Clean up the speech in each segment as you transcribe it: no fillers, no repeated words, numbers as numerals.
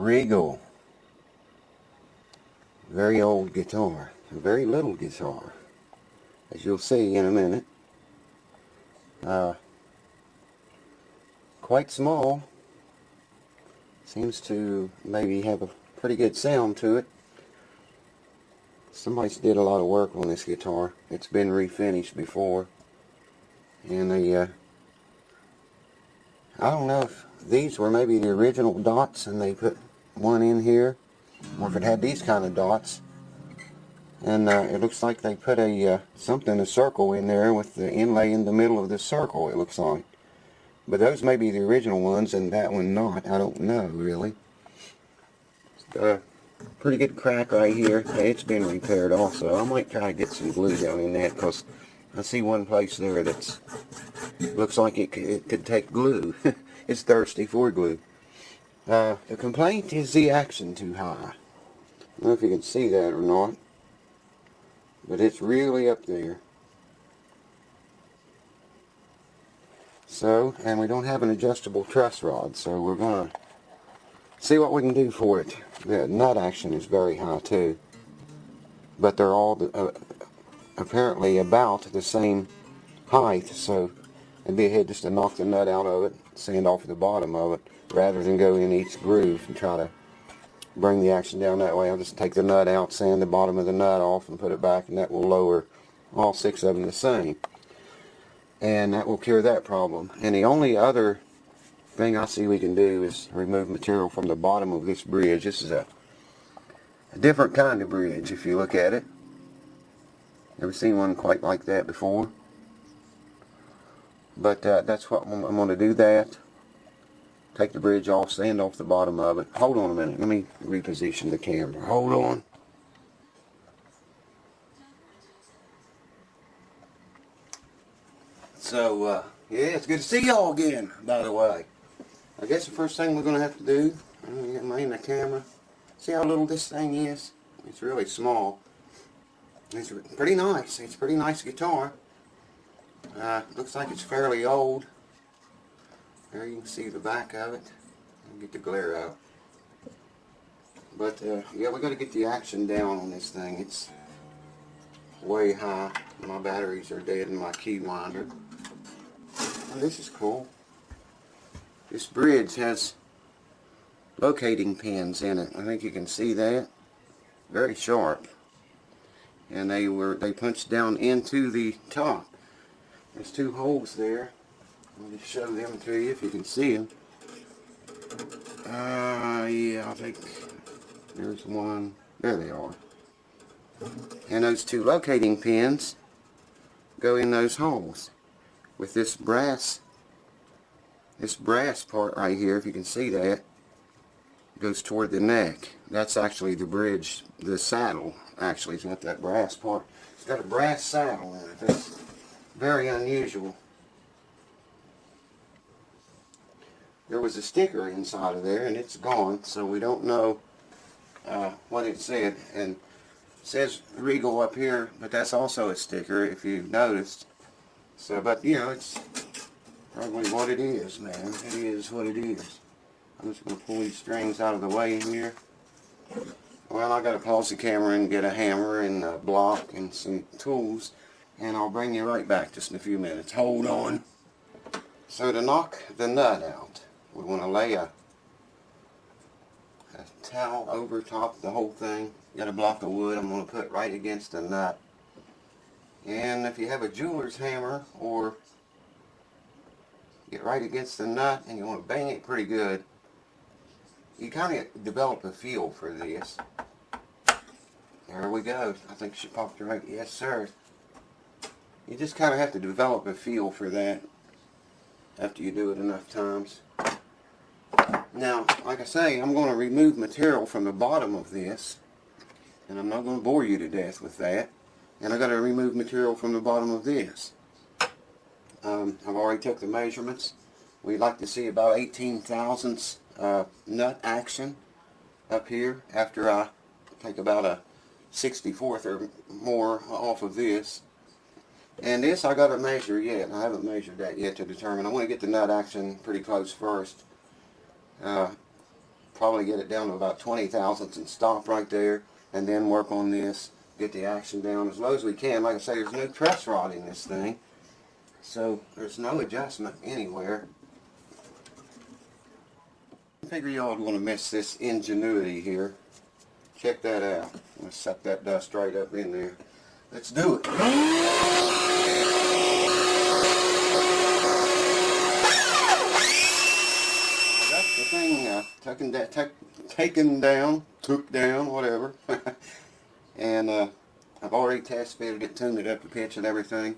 REGAL. Very old guitar. A very little guitar, as you'll see in a minute. Quite small. Seems to maybe have a pretty good sound to it. Somebody's did a lot of work on this guitar. It's been refinished before. And I don't know if these were maybe the original dots and they put one in here, or if it had these kind of dots. And it looks like they put a circle in there with the inlay in the middle of the circle, it looks like. But those may be the original ones and that one not. I don't know really. It's got a pretty good crack right here. It's been repaired also. I might try to get some glue down in that, because I see one place there that's looks like it could take glue. It's thirsty for glue. The complaint is the action too high. I don't know if you can see that or not, but it's really up there. So, and we don't have an adjustable truss rod, so we're going to see what we can do for it. The nut action is very high too, but they're all apparently about the same height, so it'd be ahead just to knock the nut out of it, sand off the bottom of it, rather than go in each groove and try to bring the action down that way. I'll just take the nut out, sand the bottom of the nut off, and put it back, and that will lower all 6 of them the same. And that will cure that problem. And the only other thing I see we can do is remove material from the bottom of this bridge. This is a different kind of bridge if you look at it. Never seen one quite like that before. But that's what I'm going to do. That. Take the bridge off, sand off the bottom of it. Hold on a minute. Let me reposition the camera. Hold on. So, yeah, it's good to see y'all again, by the way. I guess the first thing we're going to have to do, I'm going to get mine in the camera. See how little this thing is? It's really small. It's pretty nice. It's a pretty nice guitar. Looks like it's fairly old. There you can see the back of it. I'll get the glare out. But, yeah, we got to get the action down on this thing. It's way high. My batteries are dead in my key winder. Oh, this is cool. This bridge has locating pins in it. I think you can see that. Very sharp. And they punched down into the top. There's 2 holes there. Let me show them to you if you can see them. Yeah, I think there's one. There they are. And those 2 locating pins go in those holes. With this brass part right here, if you can see that, goes toward the neck. That's actually the bridge, the saddle. Actually, it's not that brass part. It's got a brass saddle in it. That's very unusual. There was a sticker inside of there, and it's gone, so we don't know what it said. And it says REGAL up here, but that's also a sticker, if you've noticed. So, but you know, it's probably what it is, man. It is what it is. I'm just going to pull these strings out of the way here. Well, I got to pause the camera and get a hammer and a block and some tools, and I'll bring you right back just in a few minutes. Hold on. So to knock the nut out, we want to lay a towel over top of the whole thing. Got a block of wood I'm going to put right against the nut. And if you have a jeweler's hammer, or get right against the nut and you want to bang it pretty good, you kind of develop a feel for this. There we go. I think she popped right. Yes, sir. You just kind of have to develop a feel for that after you do it enough times. Now, like I say, I'm going to remove material from the bottom of this, and I'm not going to bore you to death with that. And I've got to remove material from the bottom of this. I've already took the measurements. We'd like to see about 18 thousandths nut action up here after I take about a 64th or more off of this. And this I got to measure yet. I haven't measured that yet to determine. I want to get the nut action pretty close first. probably get it down to about 20 thousandths and stop right there, and then work on this, get the action down as low as we can. Like I say, there's no truss rod in this thing, so there's no adjustment anywhere. I figure y'all want to miss this ingenuity here. Check that out. I'm going to suck that dust right up in there. Let's do it. That's the thing, took down, whatever. And I've already test fitted it, tuned it up to pitch and everything.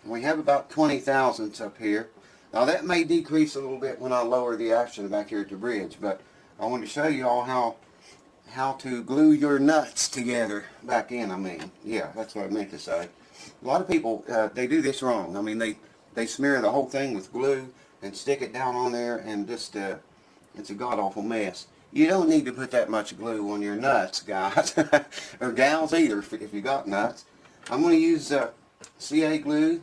And we have about 20 thousandths up here. Now that may decrease a little bit when I lower the action back here at the bridge, but I want to show you all how to glue your nuts together back in. I mean, yeah, that's what I meant to say. A lot of people, they do this wrong. I mean, they smear the whole thing with glue and stick it down on there, and just it's a god-awful mess. You don't need to put that much glue on your nuts, guys, or gals either, if you got nuts. I'm going to use CA glue,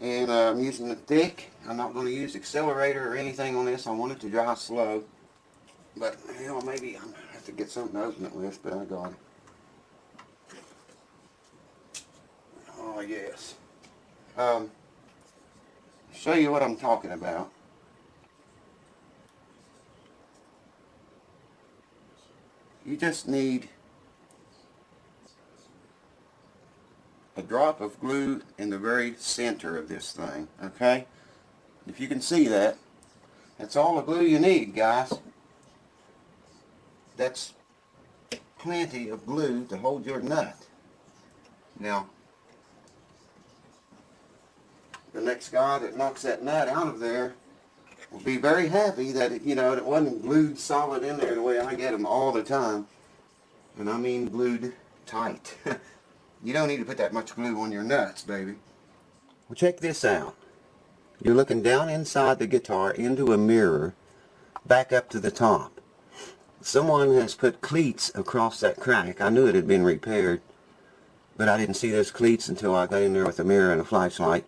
and I'm using it thick. I'm not going to use accelerator or anything on this. I want it to dry slow. But, you know, maybe I'm going to have to get something to open it with, but I got it. Oh, yes. Show you what I'm talking about. You just need a drop of glue in the very center of this thing, okay? If you can see that, that's all the glue you need, guys. That's plenty of glue to hold your nut. Now, the next guy that knocks that nut out of there will be very happy that it, you know, it wasn't glued solid in there the way I get them all the time. And I mean glued tight. You don't need to put that much glue on your nuts, baby. Well, check this out. You're looking down inside the guitar into a mirror, back up to the top. Someone has put cleats across that crack. I knew it had been repaired, but I didn't see those cleats until I got in there with a mirror and a flashlight.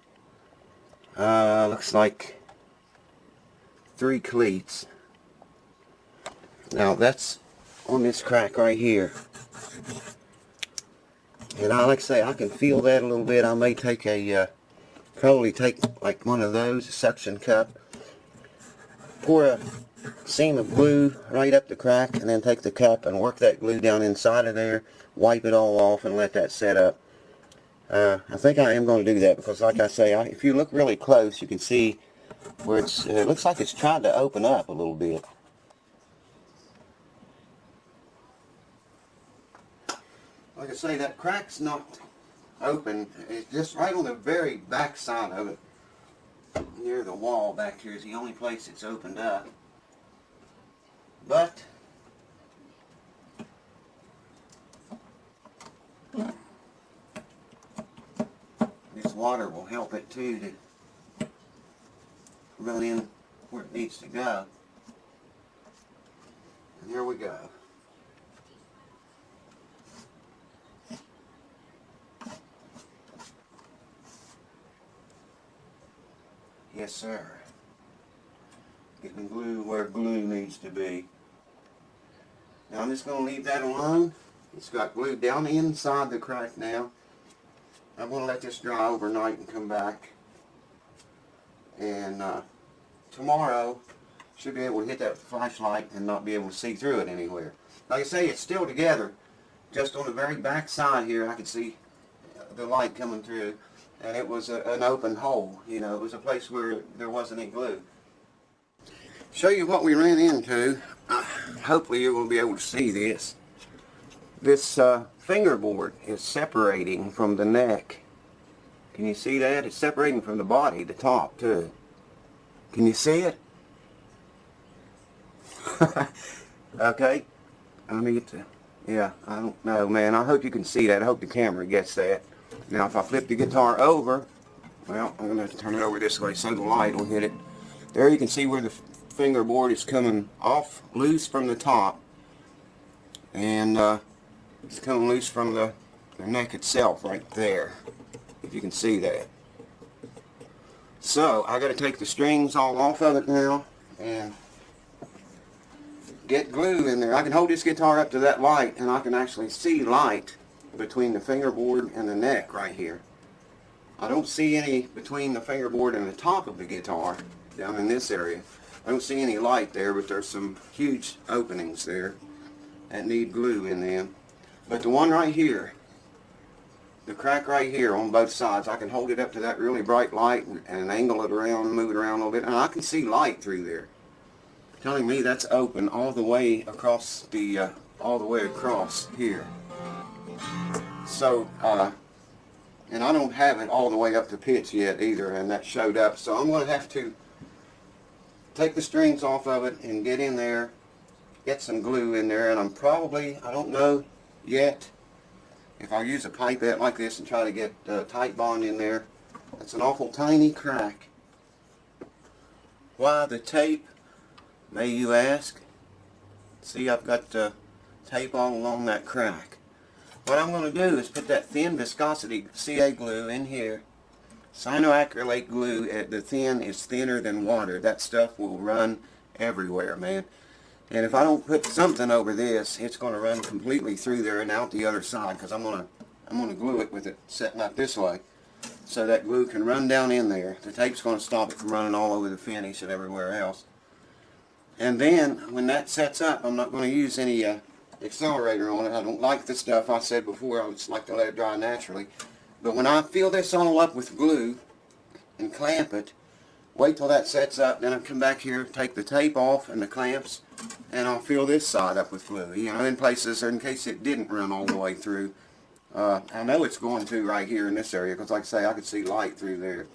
Looks like 3 cleats. Now that's on this crack right here. And like I say, I can feel that a little bit. I may take probably take like one of those, a suction cup, pour a seam of glue right up the crack, and then take the cup and work that glue down inside of there, wipe it all off, and let that set up. I think I am going to do that because, like I say, if you look really close, you can see where it looks like it's trying to open up a little bit. Like I say, that crack's not open. It's just right on the very back side of it, near the wall back here, is the only place it's opened up. But this water will help it too to run in where it needs to go. And here we go. Yes, sir. Getting glue where glue needs to be. Now I'm just going to leave that alone. It's got glue down the inside the crack now. I'm going to let this dry overnight and come back. And tomorrow, should be able to hit that flashlight and not be able to see through it anywhere. Like I say, it's still together. Just on the very back side here, I could see the light coming through. And it was an open hole, you know, it was a place where there wasn't any glue. Show you what we ran into. Hopefully you will be able to see this. This fingerboard is separating from the neck. Can you see that? It's separating from the body, the top too. Can you see it? Okay. Let me get to, yeah, I don't know, man. I hope you can see that. I hope the camera gets that. Now if I flip the guitar over, well, I'm going to turn it over this way so the light will hit it. There you can see where the fingerboard is coming off loose from the top, and it's coming loose from the neck itself right there, if you can see that. So I got to take the strings all off of it now and get glue in there. I can hold this guitar up to that light and I can actually see light between the fingerboard and the neck right here. I don't see any between the fingerboard and the top of the guitar down in this area. I don't see any light there, but there's some huge openings there that need glue in them. But the one right here, the crack right here on both sides, I can hold it up to that really bright light and angle it around, move it around a little bit, and I can see light through there, telling me that's open all the way across the here. So and I don't have it all the way up to pitch yet either, and that showed up. So I'm going to have to take the strings off of it and get in there, get some glue in there, and I don't know yet if I'll use a pipette like this and try to get tight bond in there. That's an awful tiny crack. Why the tape, may you ask? See, I've got tape all along that crack. What I'm going to do is put that thin viscosity CA glue in here. Cyanoacrylate glue, the thin is thinner than water. That stuff will run everywhere, man. And if I don't put something over this, it's going to run completely through there and out the other side, because I'm going to glue it with it setting up this way, so that glue can run down in there. The tape's going to stop it from running all over the finish and everywhere else. And then when that sets up, I'm not going to use any accelerator on it. I don't like the stuff. I said before, I just like to let it dry naturally. But when I fill this all up with glue and clamp it, wait till that sets up, then I'll come back here, take the tape off and the clamps, and I'll fill this side up with glue. You know, in places, or in case it didn't run all the way through. I know it's going to right here in this area, because like I say, I could see light through there.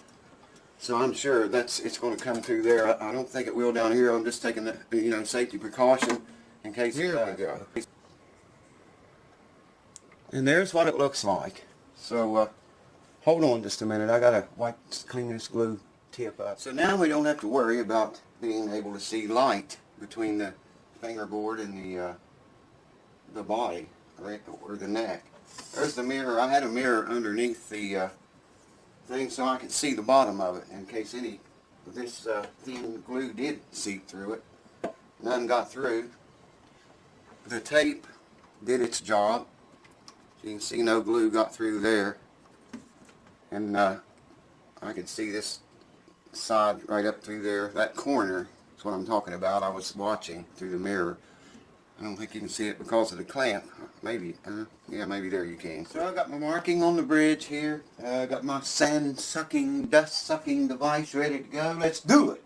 So I'm sure it's going to come through there. I don't think it will down here. I'm just taking the safety precaution in case. Here we go. And there's what it looks like. So hold on just a minute. I gotta clean this glue tip up. So now we don't have to worry about being able to see light between the fingerboard and the body or the neck. There's the mirror. I had a mirror underneath the thing so I could see the bottom of it in case any of this thin glue did seep through it. None got through. The tape did its job. You can see no glue got through there. And I could see this side right up through there. That corner is what I'm talking about. I was watching through the mirror. I don't think you can see it because of the clamp. Maybe, yeah, maybe there you can. So I got my marking on the bridge here. I got my sand-sucking, dust-sucking device ready to go. Let's do it!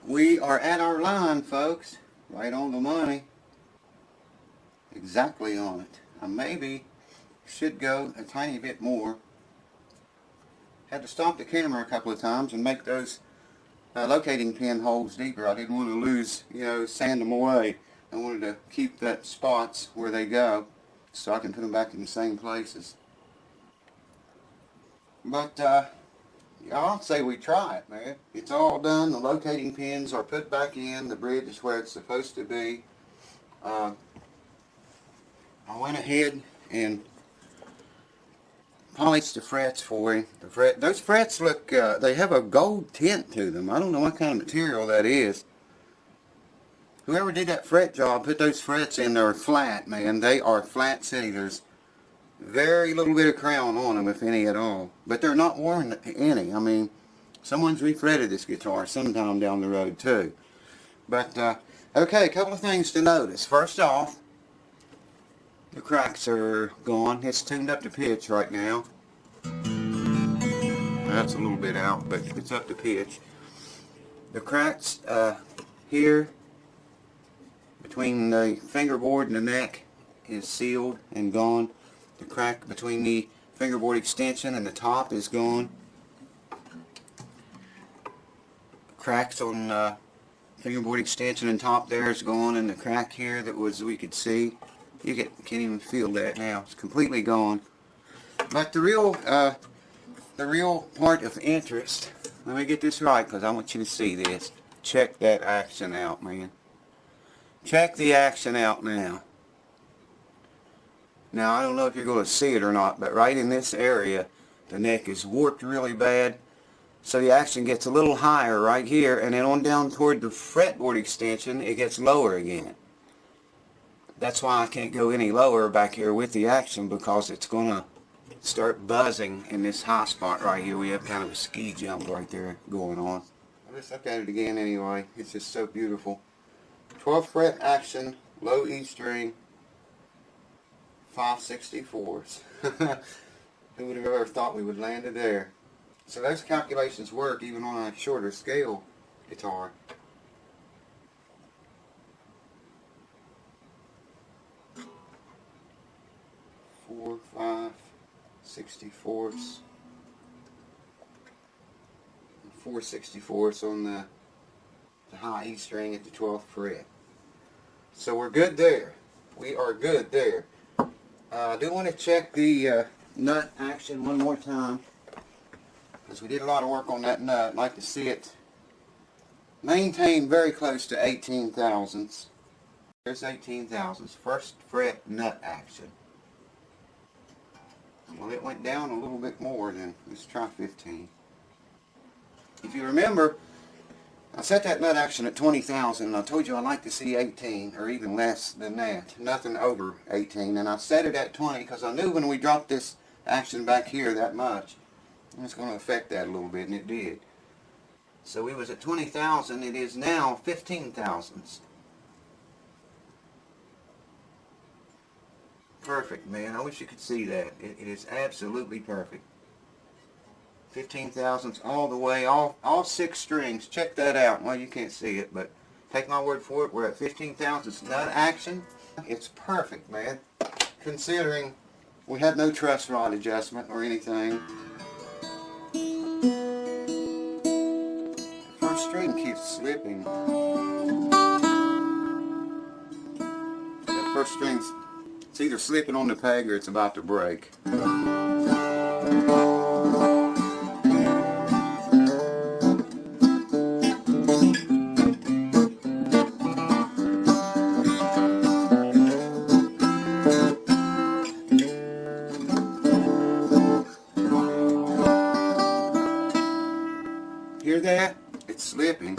We are at our line, folks. Right on the money. Exactly on it. I maybe should go a tiny bit more. Had to stop the camera a couple of times and make those locating pin holes deeper. I didn't want to lose, sand them away. I wanted to keep that spots where they go so I can put them back in the same places. But I'll say we try it, man. It's all done. The locating pins are put back in. The bridge is where it's supposed to be. I went ahead and polished the frets for him. Those frets look, they have a gold tint to them. I don't know what kind of material that is. Whoever did that fret job put those frets in there flat, man. They are flat city. There's very little bit of crown on them, if any at all. But they're not worn any. I mean, someone's refretted this guitar sometime down the road too. But, okay, a couple of things to notice. First off, the cracks are gone. It's tuned up to pitch right now. That's a little bit out, but it's up to pitch. The cracks here between the fingerboard and the neck is sealed and gone. The crack between the fingerboard extension and the top is gone. Cracks on fingerboard extension and top there is gone, and the crack here that we could see, can't even feel that now. It's completely gone. But the real the real part of interest. Let me get this right because I want you to see this. Check that action out, man. Check the action out now. Now, I don't know if you're going to see it or not, but right in this area, the neck is warped really bad. So the action gets a little higher right here, and then on down toward the fretboard extension, it gets lower again. That's why I can't go any lower back here with the action, because it's going to start buzzing in this high spot right here. We have kind of a ski jump right there going on. I'll just look at it again anyway. It's just so beautiful. 12th fret action, low E string, 5/64. Who would have ever thought we would land it there? So those calculations work even on a shorter scale guitar. Four, 5/64, 4/64 on the high E string at the 12th fret. So we're good there. We are good there. I do want to check the nut action one more time, because we did a lot of work on that nut. I'd like to see it maintained very close to 18 thousandths. There's 18 thousandths. First fret nut action. Well, it went down a little bit more than, let's try 15. If you remember, I set that nut action at 20,000, and I told you I like to see 18, or even less than that. Nothing over 18, and I set it at 20 because I knew when we dropped this action back here that much, it was going to affect that a little bit, and it did. So we was at 20,000, it is now 15 thousandths. Perfect, man. I wish you could see that. It is absolutely perfect. 15 thousandths all the way, all 6 strings. Check that out. Well, you can't see it, but take my word for it. We're at 15 thousandths nut action. It's perfect, man. Considering we had no truss rod adjustment or anything. The first string keeps slipping. That first string's, it's either slipping on the peg or it's about to break. Hear that? It's slipping.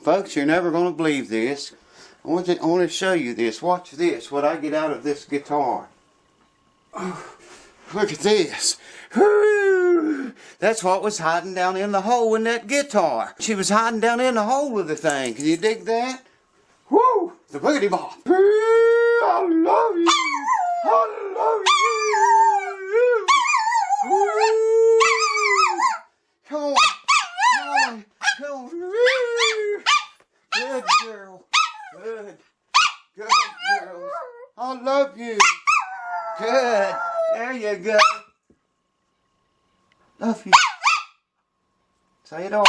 Folks, you're never going to believe this. I want to show you this. Watch this, what I get out of this guitar. Look at this. Woo! That's what was hiding down in the hole in that guitar. She was hiding down in the hole of the thing. Can you dig that? Woo! The boogity bop. I love you. I love you. Woo! Come on. Come on. Come on. Woo! Good girl. Good. Good girls. I love you. Good. There you go. Love you. Say it all.